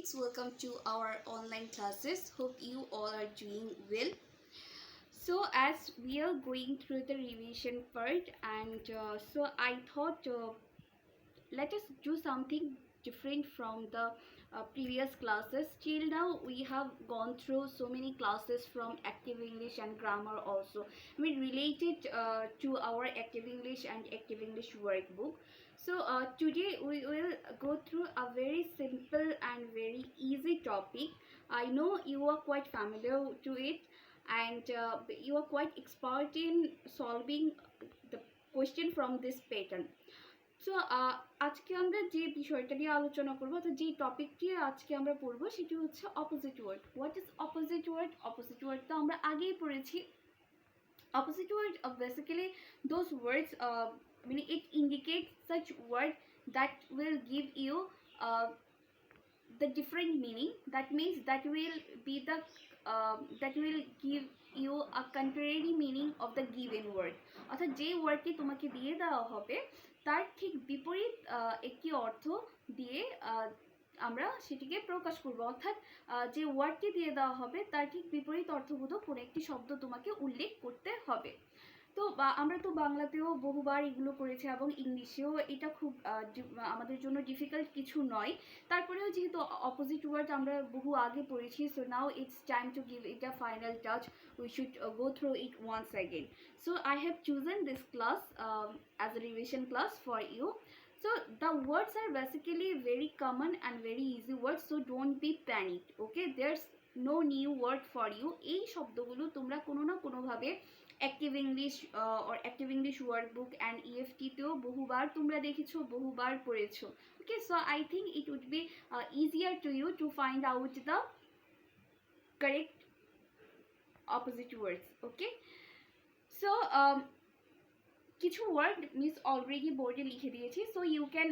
students, welcome to our online classes. Hope you all are doing well. So as we are going through the revision part, and so I thought let us do something different from the previous classes. Till now we have gone through so many classes from active English and grammar also. I mean related to our active English and active English workbook. So today we will go through a very simple and very easy topic. I know you are quite familiar to it, and you are quite expert in solving the question from this pattern. So আজকে আমরা যে বিষয়টা নিয়ে আলোচনা করব অর্থাৎ যে টপিকটি আজকে আমরা পড়বো সেটি হচ্ছে opposite word. What is opposite word? Opposite word তো আমরা আগেই পড়েছি। Opposite word basically those words I mean it indicates such word that will give you the different meaning. That means that will be the that will give you a contrary meaning of the given word. অর্থাৎ যে ওয়ার্ডটি তোমাকে দিয়ে দেওয়া হবে তার ঠিক বিপরীত একটি অর্থ দিয়ে আমরা সেটিকে প্রকাশ করব। অর্থাৎ যে ওয়ার্ডটি দিয়ে দেওয়া হবে তার ঠিক বিপরীত অর্থবোধক কোনো একটি শব্দ তোমাকে উল্লেখ করতে হবে। তো আমরা তো বাংলাতেও বহুবার এগুলো করেছি এবং ইংলিশেও এটা খুব আমাদের জন্য ডিফিকাল্ট কিছু নয়। তারপরেও যেহেতু অপোজিট ওয়ার্ড আমরা বহু আগে পড়েছি, so now it's time to give it a final touch. We should go through it once again. So I have chosen this class as a revision class for you. So the words are basically very common and very easy words, so don't be panicked. Okay, there's no new word for you. এই শব্দগুলো তোমরা কোনো না কোনোভাবে active English or active English workbook and EFT তেও বহুবার তোমরা দেখেছো, বহুবার পড়েছো। Okay, so I think it would be easier to you to find out the correct opposite words. Okay, so কিছু ওয়ার্ড মিস অলরেডি বোর্ডে লিখে দিয়েছি, so you can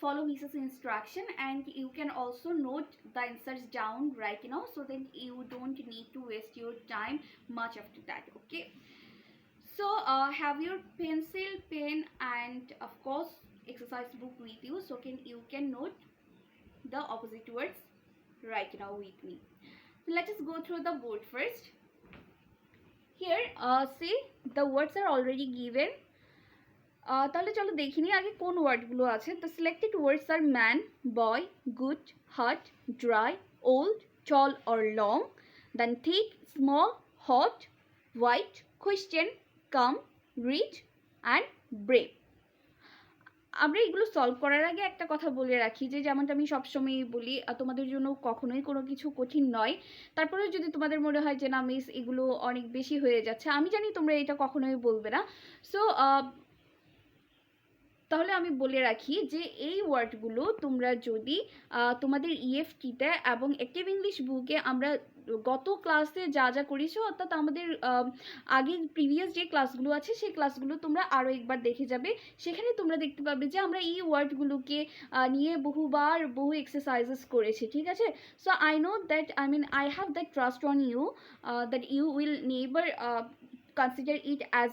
follow Mrs. instruction and you can also note the answers down right now so that you don't need to waste your time much after that. Okay, so have your pencil, pen and of course exercise book with you, so you can note the opposite words right now with me. So let us go through the board first. Here see the words are already given. তাহলে চলো দেখি নি আগে কোন ওয়ার্ডগুলো আছে। The selected words are man, boy, good, hot, dry, old, tall or long, then thick, small, hut, white, question, come, rich and brave. আমরা এগুলো সলভ করার আগে একটা কথা বলে রাখি যে যেমনটা আমি সবসময় বলি, তোমাদের জন্য কখনোই কোনো কিছু কঠিন নয়। তারপরেও যদি তোমাদের মনে হয় যে না মিস এগুলো অনেক বেশি হয়ে যাচ্ছে, আমি জানি তোমরা এটা কখনোই বলবে না। সো তাহলে আমি বলে রাখি যে এই ওয়ার্ডগুলো তোমরা যদি তোমাদের ইএফটিতে এবং অ্যাক্টিভ ইংলিশ বুকে আমরা গত ক্লাসে যা যা করেছো অর্থাৎ আমাদের আগে প্রিভিয়াস যে ক্লাসগুলো আছে সেই ক্লাসগুলো তোমরা আরও একবার দেখে যাবে। সেখানে তোমরা দেখতে পাবে যে আমরা এই ওয়ার্ডগুলোকে নিয়ে বহুবার বহু এক্সারসাইজেস করেছি, ঠিক আছে? So I know that I have that trust on you that you will never consider it as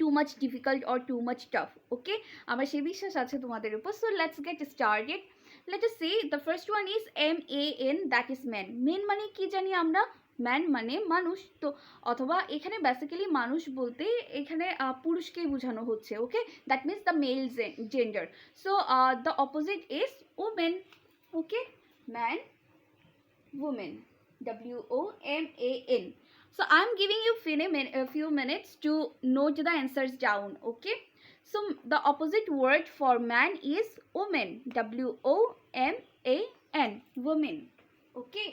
too much difficult or too much tough. Okay, আমার সেই বিশ্বাস আছে তোমাদের উপর। So let's get started. Let us see the first one is man, that is man. Man মানে কি জানি আমরা? ম্যান মানে মানুষ, তো অথবা এখানে বেসিক্যালি মানুষ বলতে এখানে পুরুষকেই বোঝানো হচ্ছে। Okay, that means the male gender. So the opposite is women. Okay, man, woman, WOMAN. So I'm giving you a few minutes to note the answers down. Okay, so the opposite word for man is woman, WOMAN, woman. Okay,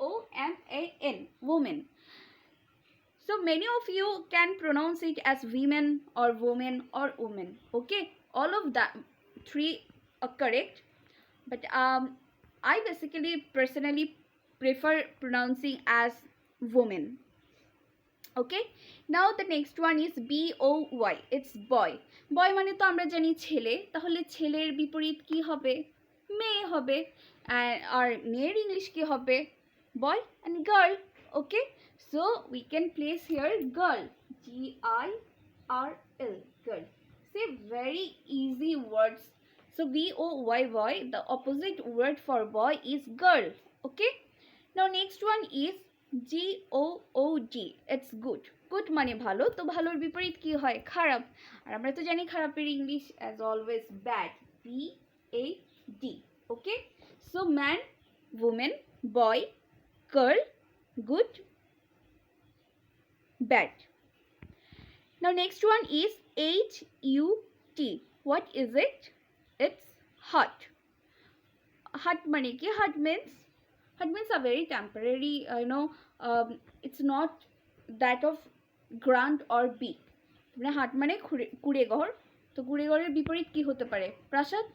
WOMAN, woman. So many of you can pronounce it as women or woman or woman. Okay, all of that three are correct, but I basically personally prefer pronouncing as woman. Okay, now the next one is BOY, it's boy. Boy মানে তো আমরা জানি ছেলে, তাহলে ছেলের বিপরীত কি হবে? মেয়ে হবে। আর মেয়ের ইংলিশ কি হবে? boy and girl. Okay, so we can place here girl, GIRL, girl. Say very easy words, So boy, boy, the opposite word for boy is girl. Okay. Now next one is good. It's good. Good মানে ভালো, তো ভালোর বিপরীত কি হয়? খারাপ। আর আমরা তো জানি খারাপের English as always bad. BAD. Okay. So man, woman, boy, girl, good, bad. Now next one is HUT. What is it? It's hut. Hut মানে কি? Hut means a very temporary, it's not that of grand or big. মানে হাট মানে কুড়ে ঘর, তো কুড়ে ঘরের বিপরীত কি হতে পারে? প্রাসাদ,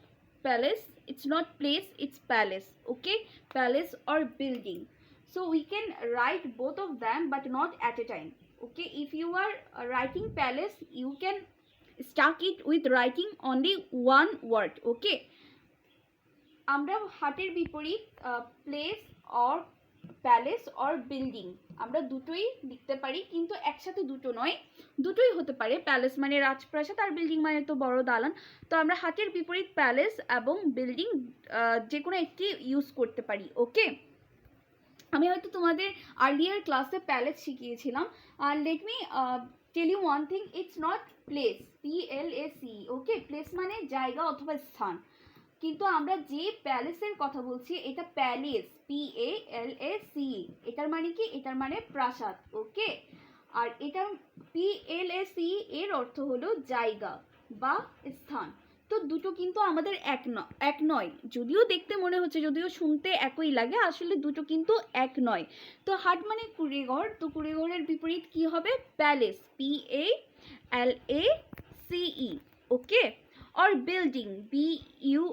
palace. It's not place, it's palace. Okay, palace or building. So we can write both of them but not at a time. Okay, if you are writing palace, you can stuck it with writing only one word. Okay, আমরা হাটের বিপরীত place or palace or building আমরা দুটোই লিখতে পারি, কিন্তু একসাথে দুটো নয়, দুটোই হতে পারে। প্যালেস মানে রাজপ্রাসাদ আর বিল্ডিং মানে তো বড় দালান। তো আমরা হাটের বিপরীত প্যালেস এবং বিল্ডিং যে কোনো একটি ইউজ করতে পারি। ওকে, আমি হয়তো তোমাদের আর্লিয়ার ক্লাসে প্যালেস শিখিয়েছিলাম। আর let me tell you one thing, it's not place, PLAC। Okay, place মানে জায়গা অথবা স্থান, কিন্তু আমরা যে প্যালেসের কথা বলছি এটা প্যালেস, PALAC। এটার মানে কি? এটার মানে প্রাসাদ। ওকে, আর এটা PLAC এর অর্থ হলো জায়গা বা স্থান। তো দুটো কিন্তু আমাদের এক নয়, যদিও দেখতে মনে হচ্ছে, যদিও শুনতে একই লাগে, আসলে দুটো কিন্তু এক নয়। তো হাট মানে কুড়েঘর, তো কুড়েঘরের বিপরীত কি হবে? Palace, PALACE। Okay, or building, BUILDING।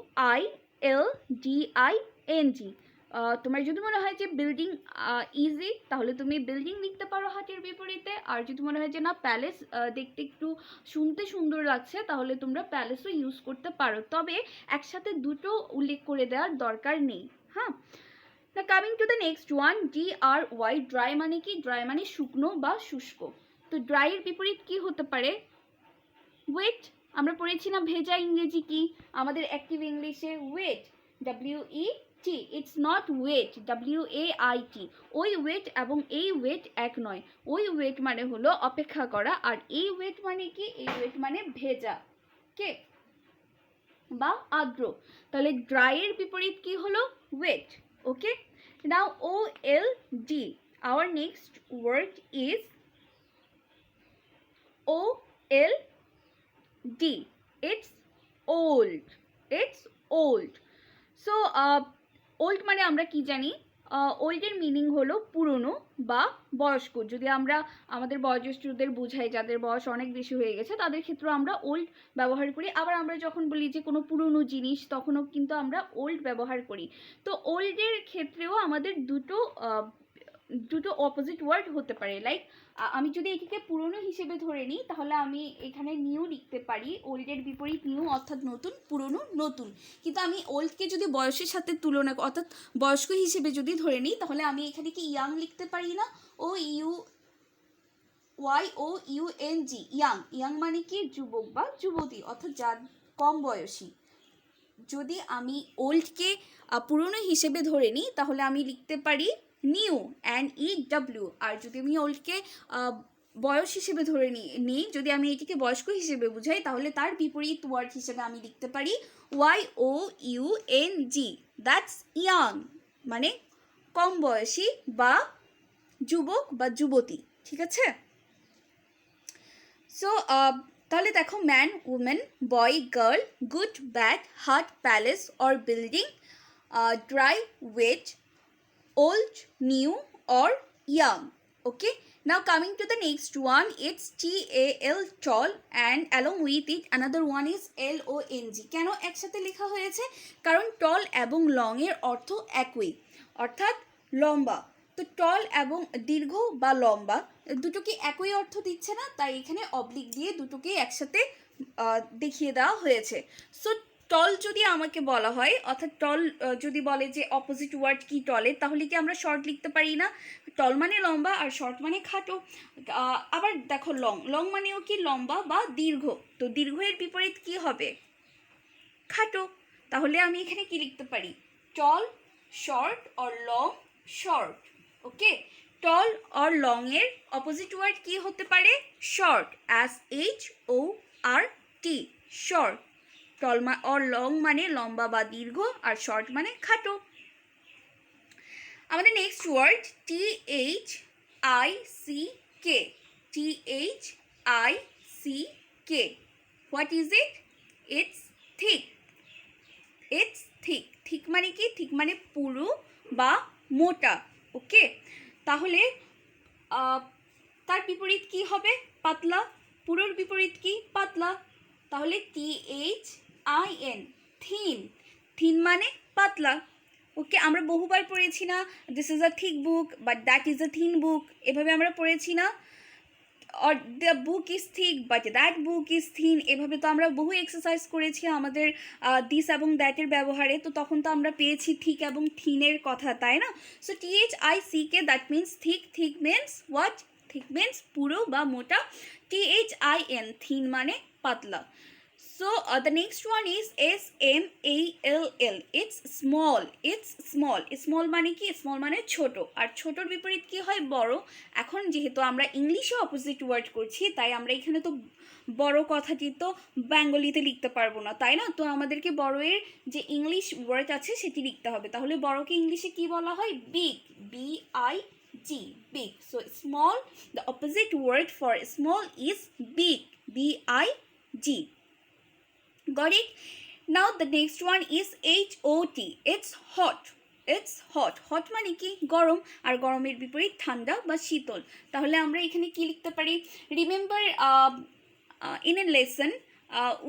তোমার যদি মনে হয় যে বিল্ডিং ইজি, তাহলে তুমি বিল্ডিং লিখতে পারো হাটের বিপরীতে। আর যদি মনে হয় যে না প্যালেস দেখতে একটু শুনতে সুন্দর লাগছে, তাহলে তোমরা প্যালেসও ইউজ করতে পারো, তবে একসাথে দুটো উল্লেখ করে দেওয়ার দরকার নেই। হ্যাঁ, না coming to the next one, DRY। Dry মানে কি? ড্রাই মানে শুকনো বা শুষ্ক। তো ড্রাইয়ের বিপরীত কি হতে পারে? ওয়েট। আমরা পড়েছি না ভেজা ইংরেজি কি আমাদের অ্যাক্টিভ ইংলিশে? Wet, WET। It's not wait, WAIT। ওই ওয়েট এবং এই ওয়েট এক নয়। ওই ওয়েট মানে হলো অপেক্ষা করা, আর এই ওয়েট মানে কি? এই ওয়েট মানে ভেজা, কে বা আর্দ্র। তাহলে ড্রাইয়ের বিপরীত কি হলো? Wet. Okay, now OLD। Our next word is OLD। It's old. It's old. So old মানে আমরা কি জানি? ওল্ডের মিনিং হলো পুরনো বা বয়স্ক। যদি আমরা আমাদের বয়োজ্যেষ্ঠদের বোঝাই, যাদের বয়স অনেক বেশি হয়ে গেছে, তাদের ক্ষেত্রে আমরা ওল্ড ব্যবহার করি। আবার আমরা যখন বলি যে কোনো পুরনো জিনিস, তখনও কিন্তু আমরা ওল্ড ব্যবহার করি। তো ওল্ডের ক্ষেত্রেও আমাদের দুটো অপোজিট ওয়ার্ড হতে পারে। লাইক আমি যদি এটিকে পুরনো হিসেবে ধরে নিই, তাহলে আমি এখানে নিউ লিখতে পারি। ওল্ডের বিপরীত নিউ, অর্থাৎ নতুন, পুরনো নতুন। কিন্তু আমি ওল্ডকে যদি বয়সের সাথে তুলনা, অর্থাৎ বয়স্ক হিসেবে যদি ধরে নিই, তাহলে আমি এখানে কি ইয়াং লিখতে পারি না? YOUNG, young. ইয়াং মানে কি? যুবক বা যুবতী, অর্থাৎ যার কম বয়সী। যদি আমি ওল্ডকে পুরনো হিসেবে ধরে নিই, তাহলে আমি লিখতে পারি নিউ, NEW। আর যদি আমি ওল্ডকে বয়স হিসেবে ধরে নিই, যদি আমি এটিকে বয়স্ক হিসেবে বুঝাই, তাহলে তার বিপরীত ওয়ার্ড হিসেবে আমি লিখতে পারি YOUNG। দ্যাটস ইয়াং, মানে কম বয়সী বা যুবক বা যুবতী। ঠিক আছে? সো তাহলে দেখো, man, women, boy, girl, good, bad, hut, palace or building, dry, wet, old, new or young. Okay, now coming to the next one, it's TAL, tall, and along with it another one is LONG. কেন একসাথে লেখা হয়েছে? কারণ টল এবং long এর অর্থ একই, অর্থাৎ লম্বা। তো টল এবং দীর্ঘ বা লম্বা দুটো কি একই অর্থ দিচ্ছে না? তাই এখানে অবলিক দিয়ে দুটোকেই একসাথে দেখিয়ে দেওয়া হয়েছে। সো টল যদি আমাকে বলা হয়, অর্থাৎ টল যদি বলে যে অপোজিট ওয়ার্ড কি টলের, তাহলে কি আমরা শর্ট লিখতে পারি না? টল মানে লম্বা আর শর্ট মানে খাটো। আবার দেখো, লং মানেও কি? লম্বা বা দীর্ঘ। তো দীর্ঘের বিপরীত কি হবে? খাটো। তাহলে আমি এখানে কি লিখতে পারি? Tall, short or long, short. Okay, tall or long এর অপোজিট ওয়ার্ড কি হতে পারে? Short, SHORT, short. Tall or long মানে লম্বা বা দীর্ঘ, আর শর্ট মানে খাটো। আমাদের next word THICK, THICK, what is it? It's thick, it's thick. Thick মানে কি? থিক মানে পুরু বা মোটা। ওকে, তাহলে তার বিপরীত কি হবে? পাতলা। পুরোর বিপরীত কি? পাতলা। তাহলে THIN, থিন। থিন মানে পাতলা। ওকে, আমরা বহুবার পড়েছি না, this is a thick book but that is a thin বুক, এভাবে আমরা পড়েছি না? or the book is thick but that book is thin, এভাবে তো আমরা বহু এক্সারসাইজ করেছি আমাদের দিস এবং দ্যাটের ব্যবহারে, তো তখন তো আমরা পেয়েছি থিক এবং থিনের কথা, তাই না? So THICK, that means thick. Thick means what? Thick means পুরো বা মোটা। THIN, থিন মানে পাতলা। So the next one is SMALL, it's small, it's small. small মানে কি? small মানে ছোট, আর ছোটর বিপরীত কি হয়? বড়। এখন যেহেতু আমরা ইংলিশে অপোজিট ওয়ার্ড করছি, তাই আমরা এখানে তো বড় কথাটি তো বেঙ্গলিতে লিখতে পারবো না, তাই না? তো আমাদেরকে বড় এর যে ইংলিশ ওয়ার্ড আছে সেটি লিখতে হবে। তাহলে বড়কে ইংলিশে কি বলা হয়? Big, BIG, big. So small, the opposite word for small is big, BIG. Got it? Now the next one is HOT, it's hot, it's hot. hot মানে কি? গরম, আর গরমের বিপরীত ঠান্ডা বা শীতল। তাহলে আমরা এখানে কি লিখতে পারি? Remember in a lesson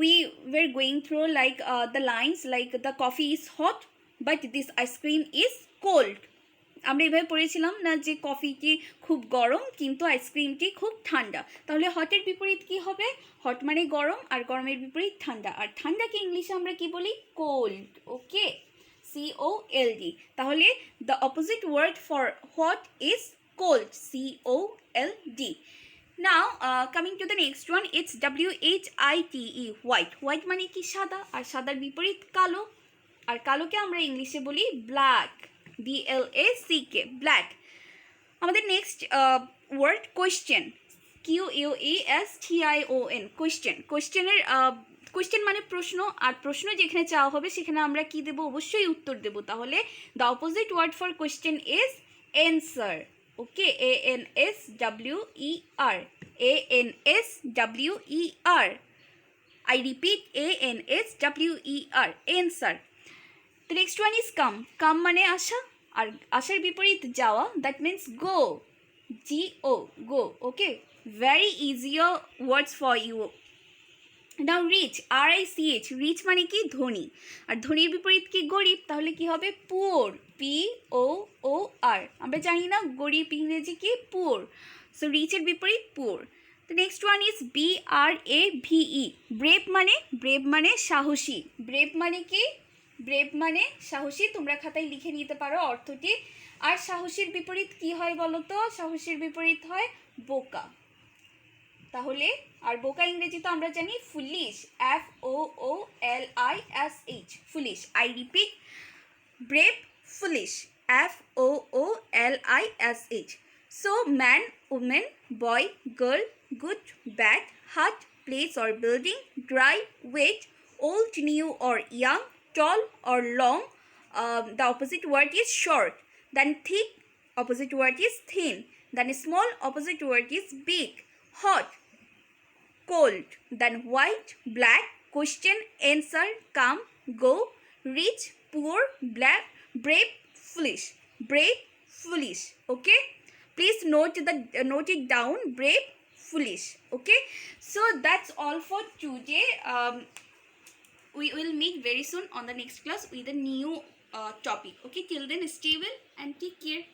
we were going through like the lines like the coffee is hot but this ice cream is cold. আমরা এভাবে পড়েছিলাম না যে কফিটি খুব গরম কিন্তু আইসক্রিমটি খুব ঠান্ডা। তাহলে হটের বিপরীত কি হবে? হট মানে গরম, আর গরমের বিপরীত ঠান্ডা, আর ঠান্ডাকে ইংলিশে আমরা কি বলি? কোল্ড। Okay, COLD। তাহলে the opposite word for hot is cold, COLD। Now coming to the next one, it's WHITE, white. White মানে কি? সাদা, আর সাদার বিপরীত কালো, আর কালোকে আমরা ইংলিশে বলি ব্ল্যাক, BLACK, ব্ল্যাক। আমাদের next word question, QUESTION, question. কোয়েশ্চেনের কোয়েশ্চেন মানে প্রশ্ন, আর প্রশ্ন যেখানে চাওয়া হবে সেখানে আমরা কি দেবো? অবশ্যই উত্তর দেবো। তাহলে the opposite word for question is answer. Okay, ANSWER, ANSWER, I repeat, ANSWER, answer. The next one is come. Come মানে আসা, আর আসার বিপরীত যাওয়া, that means go, GO, go. Okay, very easier words for you. Now reach, RICH, reach মানে কি? ধনী, আর ধনীর বিপরীত কি? গরিব। তাহলে কি হবে? poor, POOR। আমরা জানি না গরিব ইংরেজি কি? poor. So reach এর বিপরীত poor. The next one is BRAVE, brave মানে? brave মানে সাহসী। brave মানে কি? ব্রেভ মানে সাহসী। তোমরা খাতায় লিখে নিতে পারো অর্থটি। আর সাহসীর বিপরীত কি হয় বলো তো? সাহসীর বিপরীত হয় বোকা। তাহলে আর বোকা ইংরেজি তো আমরা জানি foolish, FOOLISH, foolish. I repeat, brave, foolish, FOOLISH. So man, women, boy, girl, good, bad, hat, place or building, dry, wet, old, new or young, tall or long, the opposite word is short. Then thick, opposite word is thin. Then small, opposite word is big. Hot, cold. Then white, black. Question, answer, come, go. Rich, poor, black, brave, foolish. Brave, foolish. Okay, please note it down, brave, foolish. Okay, so that's all for today. We will meet very soon on the next class with a new topic. Okay, till then stay well and take care.